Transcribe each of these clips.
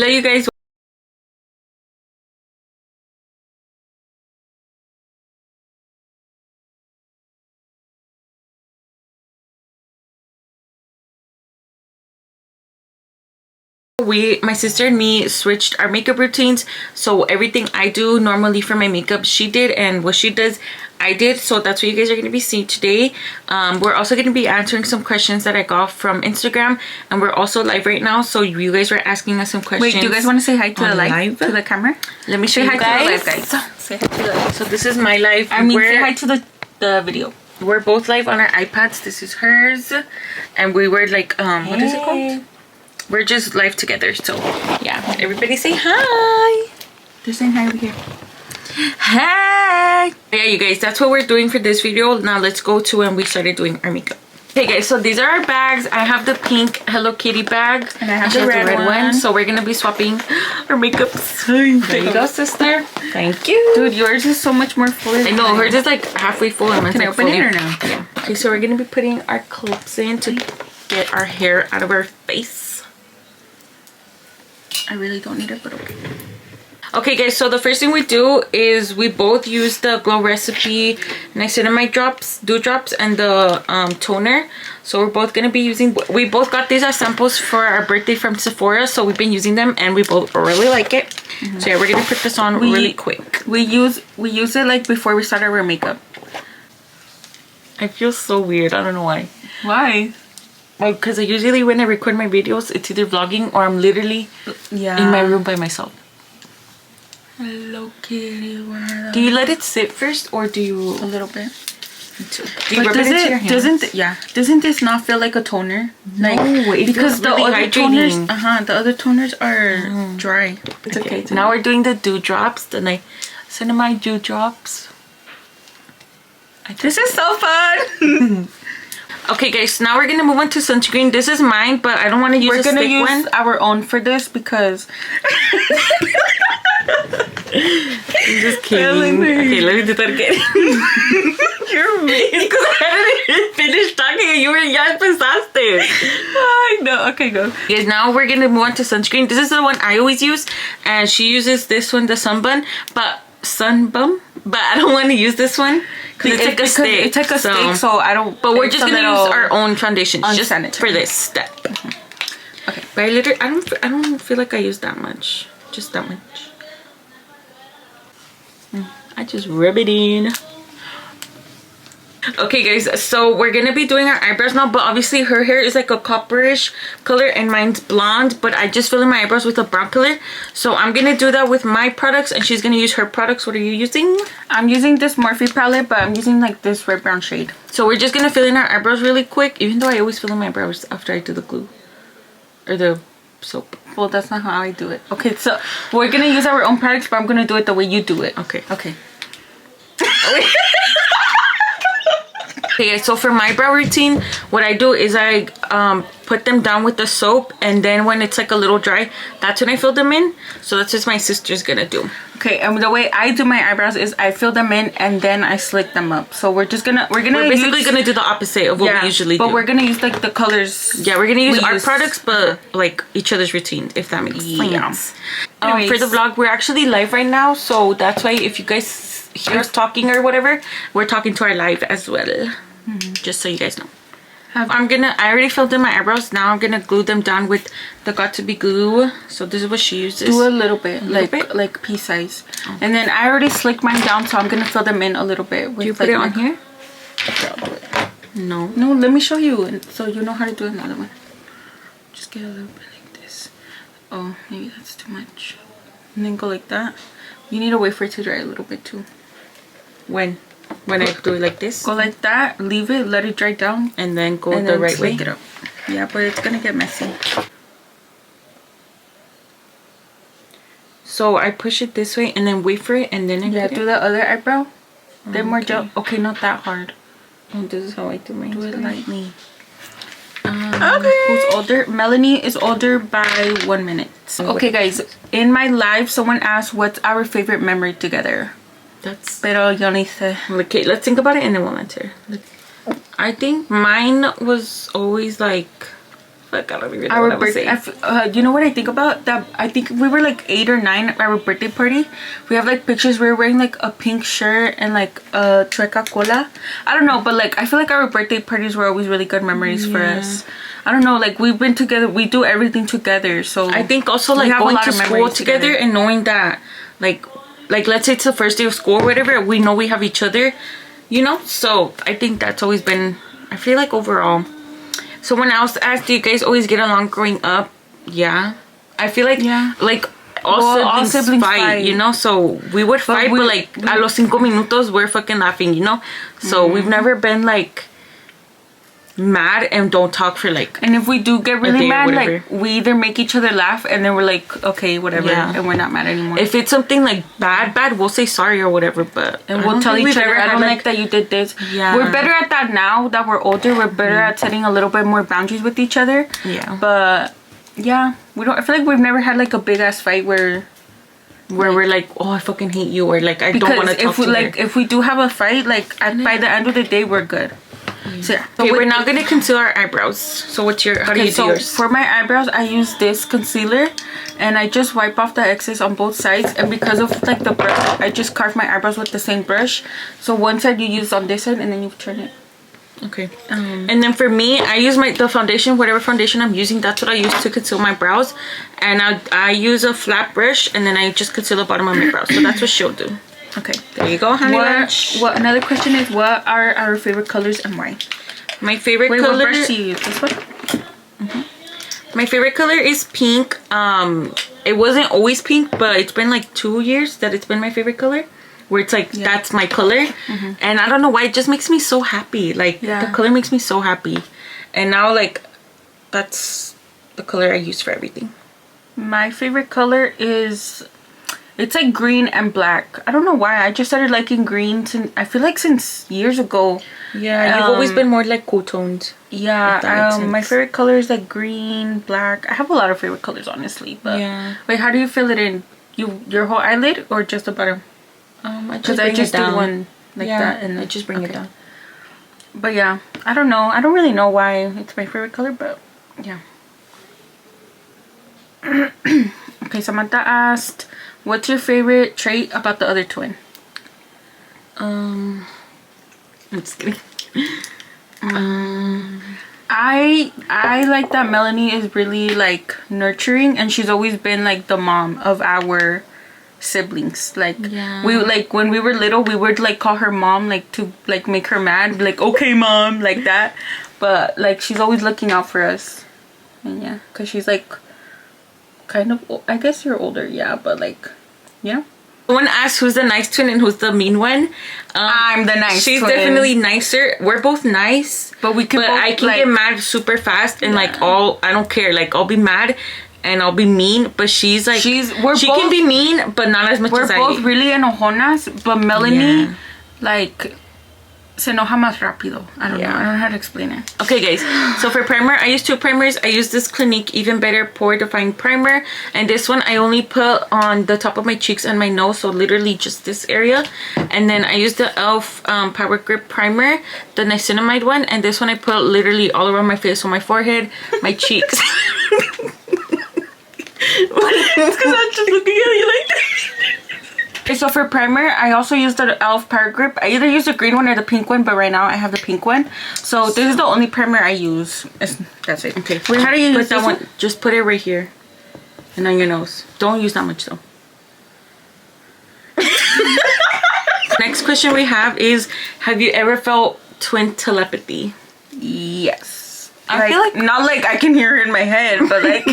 Hello you guys. My sister and me switched our makeup routines, so everything I do normally for my makeup she did, and what she does I did. So that's what you guys are going to be seeing today. We're also going to be answering some questions that I got from Instagram, and we're also live right now, so you guys were asking us some questions. Wait, do you guys want to say hi to the live to the camera? Let me show say you hi guys. to the live, guys. Say hi to the live. So this is my live. Say hi to the video. We're both live on our iPads. This is hers, and we were like what is it called? We're just live together. So yeah, everybody say hi. They're saying hi over here. Hi. Yeah, you guys, that's what we're doing for this video. Now let's go to when we started doing our makeup. Okay guys, so these are our bags. I have the pink Hello Kitty bag, and I have the red one. So we're gonna be swapping our makeup. There you go, sister. Thank you. Dude, yours is so much more full. I know, hers is like halfway full and mine's Can like I open it or no? Yeah. Okay, so we're gonna be putting our clips in to get our hair out of our face. I really don't need it, but okay. Okay guys, so the first thing we do is we both use the Glow Recipe Niacinamide drops, dew drops, and the toner. So we're both gonna be using, we both got these as samples for our birthday from Sephora, so we've been using them and we both really like it. So yeah, we're gonna put this on really quick. We use it like before we start our makeup. I feel so weird, I don't know why. Why? Well, because I usually when I record my videos, it's either vlogging or I'm literally in my room by myself. Hello Kitty. Do you let it sit first or do you? A little bit. Do you rub it into your hands? Doesn't this not feel like a toner? No, like, because the really other toners, the other toners are dry. It's okay. Now we're doing the dew drops, the niacinamide dew drops. This is so fun. Okay guys, so now we're gonna move on to sunscreen. This is mine, but I don't want to use a stick one. We're gonna use our own for this because I'm just kidding. Okay, let me do that again. You're mean. Because I didn't finish talking and you were ya empezaste. I know. Okay, go. Guys, now we're gonna move on to sunscreen. This is the one I always use, and she uses this one, the Sunbum, but I don't want to use this one because it's like a stick. It's like a stick, so I don't. But we're just gonna use our own foundation just for this step. Okay. But I don't feel like I use that much. Just that much. I just rub it in. Okay guys, so we're gonna be doing our eyebrows now, but obviously her hair is like a copperish color and mine's blonde, but I just fill in my eyebrows with a brown color. So I'm gonna do that with my products and she's gonna use her products. What are you using? I'm using this Morphe palette, but I'm using like this red brown shade. So we're just gonna fill in our eyebrows really quick, even though I always fill in my eyebrows after I do the glue or the soap. Well, that's not how I do it. Okay, so we're gonna use our own products, but I'm gonna do it the way you do it. Okay. Okay. Okay, so for my brow routine, what I do is I put them down with the soap, and then when it's like a little dry, that's when I fill them in. So that's just my sister's gonna do. Okay, and the way I do my eyebrows is I fill them in and then I slick them up. So we're basically gonna do the opposite of what we usually do. But we're gonna use like the colors. Yeah, we're gonna use our products, but like each other's routine, if that makes sense. For the vlog, we're actually live right now, so that's why if you guys hear us talking or whatever, we're talking to our live as well. Just so you guys know. I already filled in my eyebrows. Now I'm gonna glue them down with the Got To Be glue. So this is what she uses. Do a little bit, like pea size. Oh. And then I already slicked mine down, so I'm gonna fill them in a little bit. Do you put it on here? No, let me show you, so you know how to do another one. Just get a little bit like this. Oh, maybe that's too much. And then go like that. You need to wait for it to dry a little bit too. When I do it like this? Go like that, leave it, let it dry down. And then go the right way? It up. Yeah, but it's gonna get messy. So I push it this way and then wait for it and then I do the other eyebrow. Then more gel. Okay, not that hard. Oh, this is how I do mine. Do it like me. Okay. Who's older? Melanie is older by 1 minute. Okay guys, in my live someone asked what's our favorite memory together. Pero yo ni sé. Okay, let's think about it and then we'll answer. I think mine was always like Fuck, I don't even know what I was saying. You know what I think about? That I think we were like 8 or 9 at our birthday party. We have like pictures. We were wearing like a pink shirt and like a chueca cola. I don't know, but like I feel like our birthday parties were always really good memories for us. I don't know, like we've been together. We do everything together. So I think also like going to school together and knowing that like let's say it's the first day of school or whatever, we know we have each other, you know. So I think that's always been. I feel like overall. Someone else asked, do you guys always get along growing up? Yeah. I feel like, like, all siblings fight, you know? So, we would fight, but like, a los 5 minutos, we're fucking laughing, you know? So, we've never been, like, mad and don't talk for, like, and if we do get really mad, like, we either make each other laugh and then we're like, okay, whatever, and we're not mad anymore. If it's something, like, bad, we'll say sorry or whatever, but... And we'll tell each other, I don't like that you did this. Yeah. We're better at that now that we're older. We're better at setting a little bit more boundaries with each other. Yeah. But, yeah, we don't... I feel like we've never had, like, a big-ass fight where we're like, oh, I fucking hate you, or, like, I don't want to talk to you. Because if we do have a fight, like, by the end of the day, we're good. So yeah. Okay, we're now gonna conceal our eyebrows. So what's your? How do you do yours? For my eyebrows, I use this concealer, and I just wipe off the excess on both sides. And because of like the brush, I just carve my eyebrows with the same brush. So one side you use on this side, and then you turn it. Okay. And then for me, I use the foundation, whatever foundation I'm using. That's what I use to conceal my brows. And I use a flat brush, and then I just conceal the bottom of my brows. So that's what she'll do. Okay, there you go, honey. What another question is, what are our favorite colors and why? My favorite color. What brush do you use? This one? My favorite color is pink. It wasn't always pink, but it's been like 2 years that it's been my favorite color. Where it's like that's my color, and I don't know why, it just makes me so happy. Like the color makes me so happy, and now like that's the color I use for everything. My favorite color is. It's like green and black. I don't know why. I just started liking green I feel like since years ago. Yeah, you've always been more like cool toned. Yeah, my favorite color is like green, black. I have a lot of favorite colors, honestly. But wait, how do you fill it in? Your whole eyelid or just the bottom? Because I just do one like that, and I just bring it down. But yeah, I don't know. I don't really know why it's my favorite color, but yeah. Okay, Samantha asked, what's your favorite trait about the other twin? I'm just kidding. I like that Melanie is really like nurturing, and she's always been like the mom of our siblings. Like we like when we were little, we would like call her mom like to like make her mad, like okay mom, like that. But like she's always looking out for us, and yeah, because she's like kind of, I guess you're older, but like, you know. Someone asked who's the nice twin and who's the mean one. I'm the nice twin. She's definitely nicer. We're both nice, but I can like, get mad super fast, and like I don't care. Like I'll be mad and I'll be mean, but she can be mean, but not as much as I. We're both really enojonas, but Melanie like se enoja más rápido. I don't know. I don't know how to explain it. Okay, guys. So for primer, I use 2 primers. I use this Clinique Even Better Pore Defying Primer. And this one I only put on the top of my cheeks and my nose. So literally just this area. And then I use the e.l.f. Power Grip Primer. The niacinamide one. And this one I put literally all around my face. So my forehead, my cheeks. It's because I'm just looking at you like that. So for primer, I also use the e.l.f. Power Grip. I either use the green one or the pink one, but right now I have the pink one. So this is the only primer I use. That's it. Okay. Wait, how do you use that one? Just put it right here and on your nose. Don't use that much though. Next question we have is, have you ever felt twin telepathy? Yes. I feel like, not like I can hear it in my head, but like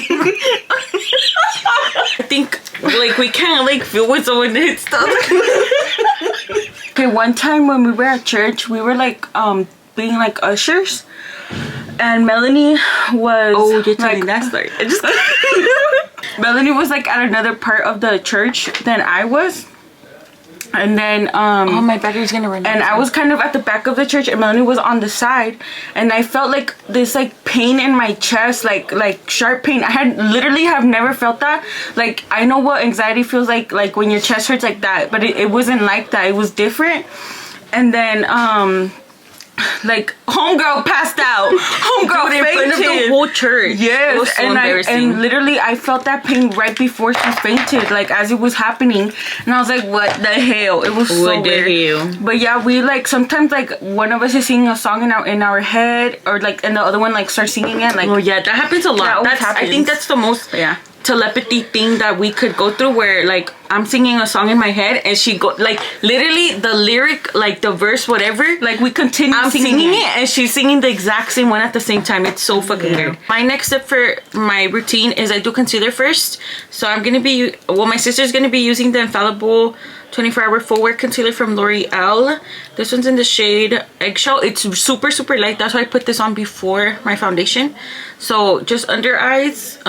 I think like we can't like feel when someone hits stuff. Okay, one time when we were at church, we were like being like ushers, and Melanie was you're telling that story. Melanie was like at another part of the church than I was. And then oh, my battery's gonna run out. And I was kind of at the back of the church, and Melanie was on the side, and I felt like this like pain in my chest, like sharp pain. I had literally have never felt that. Like I know what anxiety feels like when your chest hurts like that, but it wasn't like that. It was different. And then like homegirl passed out. Homegirl in front of the whole church. Yes, it was so embarrassing. And literally I felt that pain right before she fainted, like as it was happening, and I was like, what the hell? It was so weird. But yeah, we like sometimes like one of us is singing a song in our head, or like, and the other one like starts singing it. Like, oh yeah, that happens a lot. I think that's the most telepathy thing that we could go through, where like I'm singing a song in my head and she go like literally the lyric, like the verse, whatever, like we continue singing it and she's singing the exact same one at the same time. It's so fucking weird. My next step for my routine is I do concealer first. So I'm gonna be, well, my sister's gonna be using the Infallible 24-hour full wear concealer from L'Oreal. This one's in the shade Eggshell. It's super light, that's why I put this on before my foundation. So just under eyes,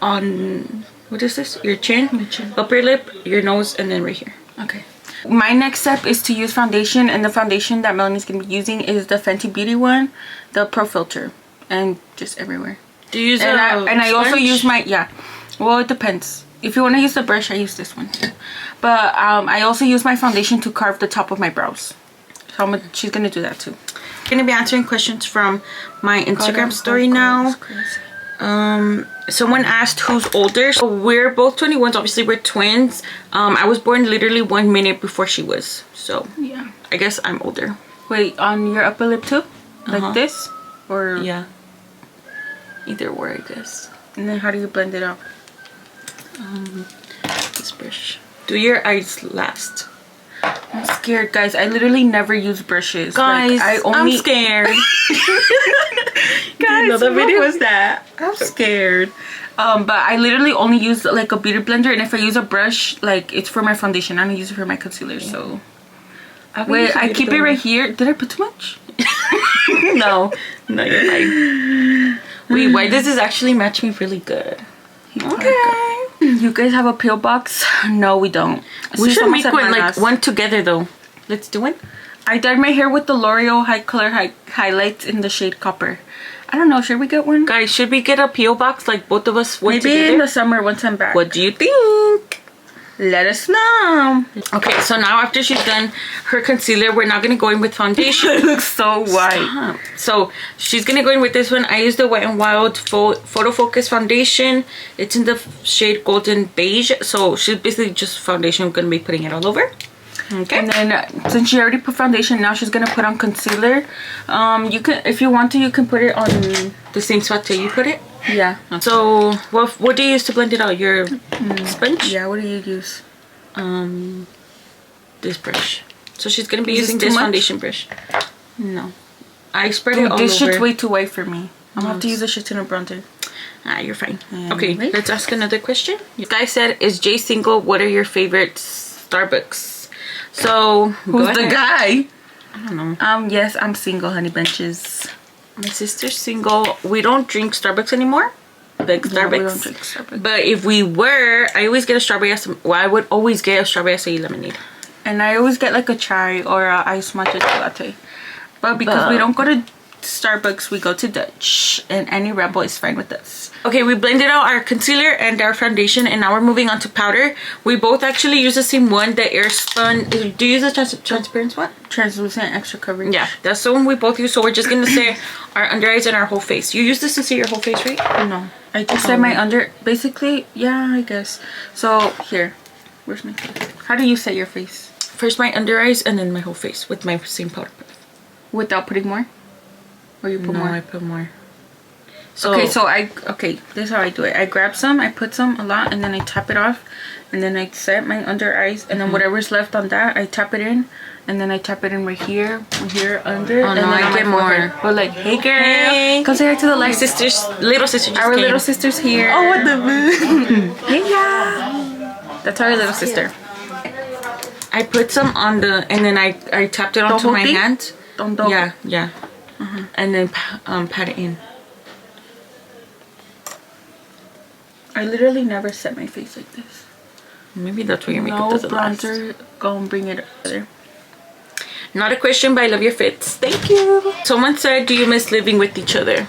on, what is this, your chin, upper lip, your nose, and then right here. Okay, my next step is to use foundation, and the foundation that Melanie's gonna be using is the Fenty Beauty one, the Pro Filter, and just everywhere. Do you use and I also use my, well, it depends. If you want to use the brush, I use this one, but I also use my foundation to carve the top of my brows, so she's gonna do that too. I'm gonna be answering questions from my Instagram story now. Someone asked who's older. So we're both 21s, obviously we're twins. I was born literally 1 minute before she was, so yeah, I guess I'm older. Wait, on your upper lip too? Like this? Or yeah, either or, I guess. And then how do you blend it out? This brush. Do your eyes last. I'm scared, guys. I literally never use brushes. Guys, like, I'm scared. Guys, what was that? I'm scared. But I literally only use like a beauty blender, and if I use a brush, like it's for my foundation. I don't use it for my concealer. So wait, I keep it right here. Did I put too much? No, you're fine. Wait, why does this actually match me really good? Okay. You guys have a peel box? No, we don't. We should make one, like one together though. Let's do it. I dyed my hair with the L'Oreal High Color Highlights in the shade Copper. I don't know, should we get one? Guys, should we get a peel box, like both of us went together? Maybe in the summer once I'm back. What do you think? Let us know. Okay, so now after she's done her concealer, we're not going to go in with foundation. It looks so white. Stop. So she's going to go in with this one. I used the Wet n Wild Photo Focus foundation. It's in the shade Golden Beige. So she's basically just foundation. I'm going to be putting it all over. Okay. And then since she already put foundation, now she's going to put on concealer. You can, if you want to, you can put it on the same spot that you put it. Yeah. Okay. So what do you use to blend it out? Your sponge? Yeah, what do you use? This brush. So she's gonna be using this foundation brush. No, I spread it all over. This shit's way too white for me. I'm gonna have to use a shit ton of bronzer. Ah, you're fine. Okay, let's ask another question. This guy said, is Jay single? What are your favorite Starbucks? So who's the guy? I don't know. Yes, I'm single, honey bunches. My sister's single. We don't drink Starbucks anymore. Like Starbucks. No, we don't drink Starbucks. But if we were, I always get a strawberry acai. Well, I would always get a strawberry acai lemonade. And I always get like a chai or a iced matcha latte. But because we don't go to Starbucks, we go to Dutch, and any Rebel is fine with us. Okay, we blended out our concealer and our foundation, and now we're moving on to powder. We both actually use the same one, the Airspun. Do you use the transparent one? Translucent extra coverage. Yeah, that's the one we both use. So we're just gonna say our under eyes and our whole face. You use this to see your whole face, right? No, I just said my under. Basically, yeah, I guess. So here, where's my face? How do you set your face? First my under eyes and then my whole face with my same powder. Without putting more? Or you put more? I put more. So, okay, this is how I do it. I grab some, I put some a lot, and then I tap it off, and then I set my under eyes, and then whatever's left on that, I tap it in, and then I tap it in right here under, and then I get more. But like, hey girl, come say hi to the light. Little sister just came. Little sister's here. Oh, what the boo. Hey yeah. That's our little sister. I put some on the, and then I tapped it onto my hand. Yeah. And then pat it in. I literally never set my face like this. Maybe that's why your makeup doesn't last. No bronzer, go and bring it up there. Not a question, but I love your fits. Thank you. Someone said, do you miss living with each other?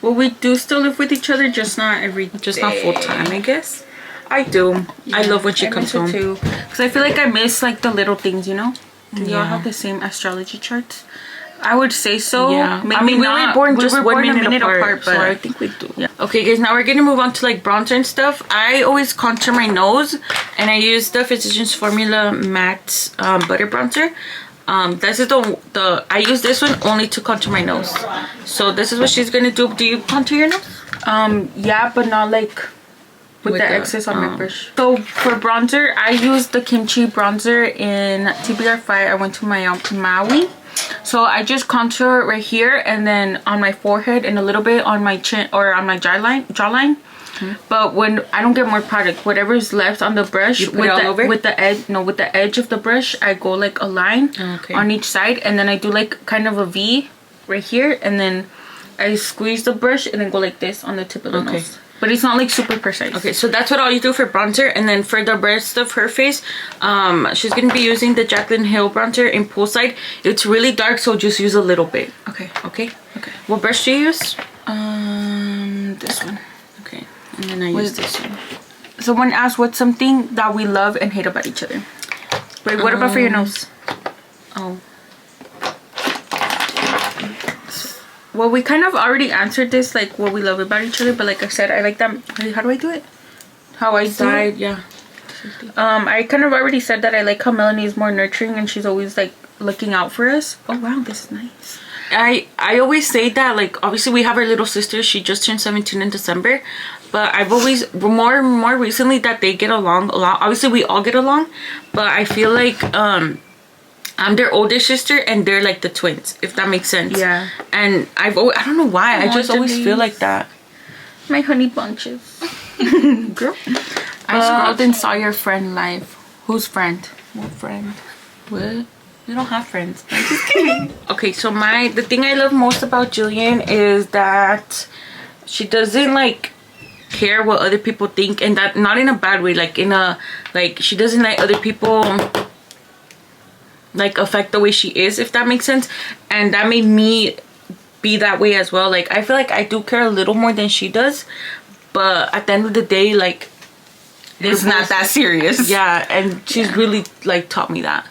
Well, we do still live with each other, just not every day. Just not full time, I guess. I do. Yeah, I love when she comes home too, because I feel like I miss like the little things, you know. Do y'all have the same astrology charts? I would say so. Yeah. Maybe I mean, we were born just 1 minute apart, but so I think we do. Yeah. Okay, guys, now we're gonna move on to like bronzer and stuff. I always contour my nose, and I use the Physicians Formula Matte Butter Bronzer. This is the I use this one only to contour my nose. So this is what she's gonna do. Do you contour your nose? Yeah, but not like with the excess on my brush. So for bronzer, I use the Kimchi bronzer in TBR5. I went to my Maui. So I just contour right here and then on my forehead and a little bit on my chin or on my jawline. But when I don't get more product, whatever is left on the brush with the edge of the brush, I go like a line on each side, and then I do like kind of a V right here, and then I squeeze the brush and then go like this on the tip of the nose. But it's not like super precise. Okay, so that's what I'll do for bronzer. And then for the rest of her face, she's gonna be using the Jaclyn Hill bronzer in Poolside. It's really dark, so just use a little bit. Okay. What brush do you use? This one. Okay, and then I use this one. Someone asked what's something that we love and hate about each other. Wait, what about for your nose? Oh. Well, we kind of already answered this, like what we love about each other, but like I said, I like that. How do I do it? How I do it? Yeah. I kind of already said that I like how Melanie is more nurturing and she's always like looking out for us. Oh wow, this is nice. I always say that, like, obviously we have our little sister. She just turned 17 in December, but I've always more recently that they get along a lot. Obviously we all get along, but I feel like I'm their older sister and they're like the twins, if that makes sense. Yeah. And I don't know why. I just always feel like that. My honey bunches. Girl. I scrolled and saw your friend live. Whose friend? What friend? What? We don't have friends. I'm just kidding. Okay, so the thing I love most about Jillian is that she doesn't like care what other people think, and that not in a bad way, like in a she doesn't let other people like affect the way she is, if that makes sense. And that made me be that way as well. Like I feel like I do care a little more than she does, but at the end of the day, like it's not that serious. Yeah, and she's really like taught me that.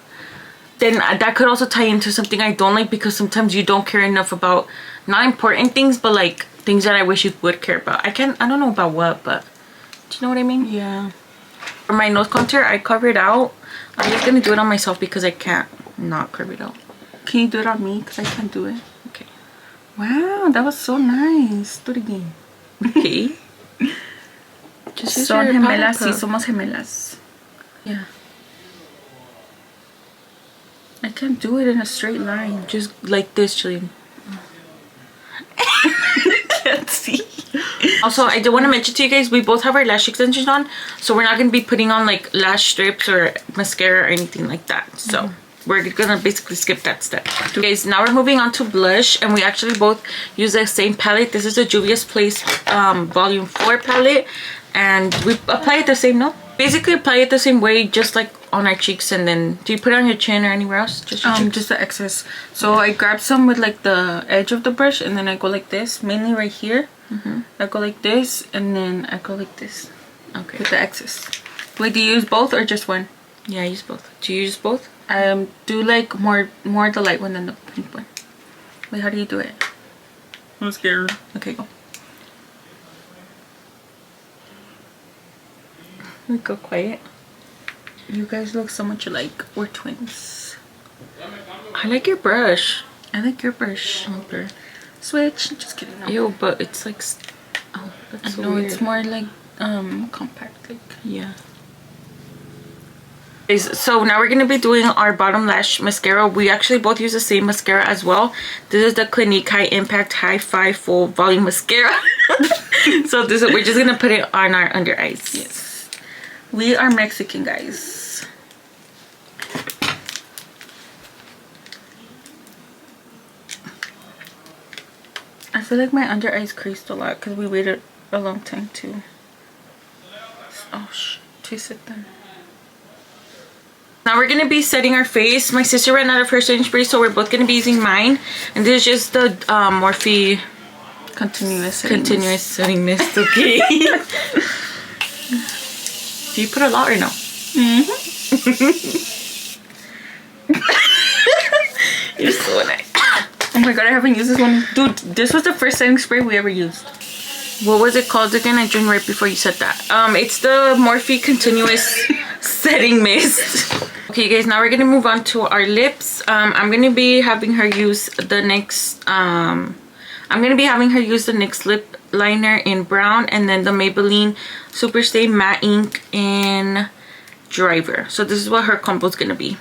Then that could also tie into something I don't like, because sometimes you don't care enough about not important things, but like things that I wish you would care about. I don't know about what, but do you know what I mean? Yeah. For my nose contour, I cover it out. I'm just gonna do it on myself because I can't not cover it out. Can you do it on me? Because I can't do it. Okay. Wow, that was so nice. Do it again. Okay. Just son gemelas, sí, somos gemelas. Yeah. I can't do it in a straight line. Just like this, Jillian. Can't see. Also, I do want to mention to you guys, we both have our lash extensions on, so we're not going to be putting on like lash strips or mascara or anything like that. So we're gonna basically skip that step. Okay, guys, now we're moving on to blush, and we actually both use the same palette. This is the Juvia's Place Volume 4 palette, and we apply it the same, no? Basically apply it the same way, just like on our cheeks. And then do you put it on your chin or anywhere else? Just your cheeks? Just the excess. So I grab some with like the edge of the brush, and then I go like this, mainly right here. I go like this, and then I go like this. Okay. With the excess. Wait, do you use both or just one? Yeah, I use both. Do you use both? Do like more the light one than the pink one. Wait, how do you do it? I'm scared. Okay, go. We go quiet. You guys look so much alike. We're twins. I like your brush. I like your brush. Okay. Switch. Just kidding. No. Ew, but it's like, oh, that's so weird. It's more like compact. Like, yeah. So now we're going to be doing our bottom lash mascara. We actually both use the same mascara as well. This is the Clinique High Impact High 5 Full Volume Mascara. So we're just going to put it on our under eyes. Yes. We are Mexican, guys. I feel like my under eyes creased a lot because we waited a long time to. Oh, twist it then. Now we're going to be setting our face. My sister ran out of her setting spray, so we're both going to be using mine. And this is just the Morphe Continuous Setting Mist. Okay. Do you put a lot or no? You're so nice. my god, I haven't used this one. Dude, this was the first setting spray we ever used. What was it called again? I joined right before you said that. It's the Morphe Continuous Setting Mist. Okay, you guys, now we're gonna move on to our lips. I'm gonna be having her use the NYX lip liner in brown, and then the Maybelline Superstay Matte Ink in Driver. So this is what her combo is gonna be.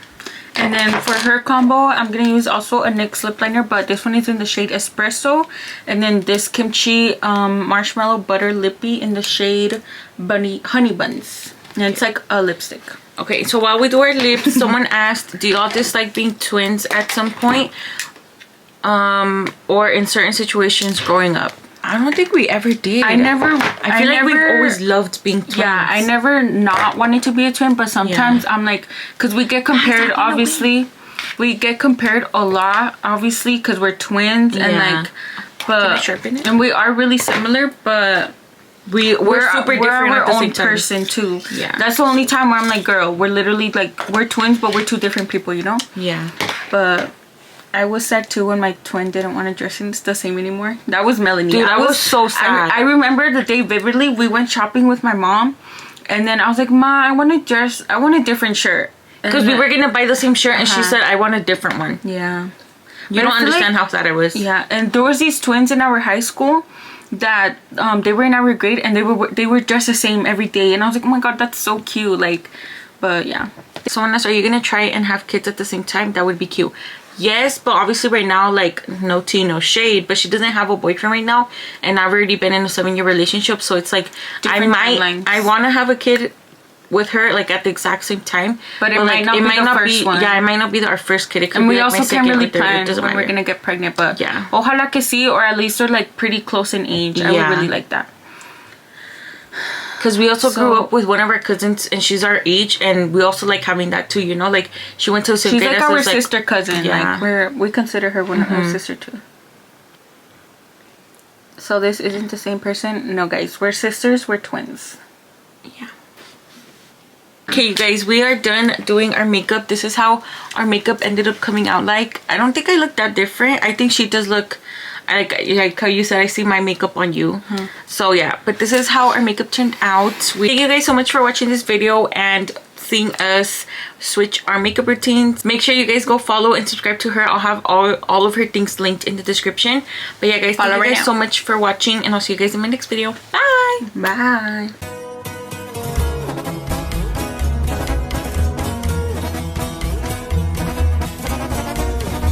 And then for her combo, I'm going to use also a NYX lip liner, but this one is in the shade Espresso. And then this Kimchi Marshmallow Butter Lippy in the shade Honey Buns. And it's like a lipstick. Okay, so while we do our lips, someone asked, do y'all dislike being twins at some point? Or in certain situations growing up? I don't think we ever did. I feel like we've always loved being twins. Yeah, I never not wanted to be a twin, but sometimes I'm like, because we get compared, obviously. We get compared a lot, obviously, because we're twins. And like, but, and we are really similar, but we're super different at the same time. We're our own person too. Yeah. That's the only time where I'm like, girl, we're literally like, we're twins, but we're two different people, you know? Yeah. But I was sad too when my twin didn't want to dress in the same anymore. That was Melanie. Dude, I was so sad. I remember the day vividly. We went shopping with my mom, and then I was like, Ma, I want a different shirt. Because we were gonna buy the same shirt, and she said, I want a different one. Yeah. You don't understand how sad I was. Yeah, and there was these twins in our high school that they were in our grade, and they were dressed the same every day, and I was like, oh my god, that's so cute. Like, but yeah. Someone asked, are you gonna try and have kids at the same time? That would be cute. Yes, but obviously right now, like, no tea, no shade, but she doesn't have a boyfriend right now, and I've already been in a 7-year relationship, so it's like I want to have a kid with her, like, at the exact same time, but it might not be the first one. Yeah, it might not be our first kid. It could and be we like also can't really plan when we're gonna get pregnant, but yeah, ojalá que sí, or at least they're like pretty close in age. I would really like that. Because we also grew up with one of our cousins, and she's our age, and we also like having that too, you know, like she went to the same she's like our sister cousin. Yeah. Like we consider her one of our sister too. So this isn't the same person. No, guys, we're sisters, we're twins. Yeah. Okay, you guys, we are done doing our makeup. This is how our makeup ended up coming out. Like, I don't think I look that different. I think she does look like how you said, I see my makeup on you. So yeah, but this is how our makeup turned out. Thank you guys so much for watching this video and seeing us switch our makeup routines. Make sure you guys go follow and subscribe to her. I'll have all of her things linked in the description. But yeah, guys, thank you guys so much for watching, and I'll see you guys in my next video. Bye.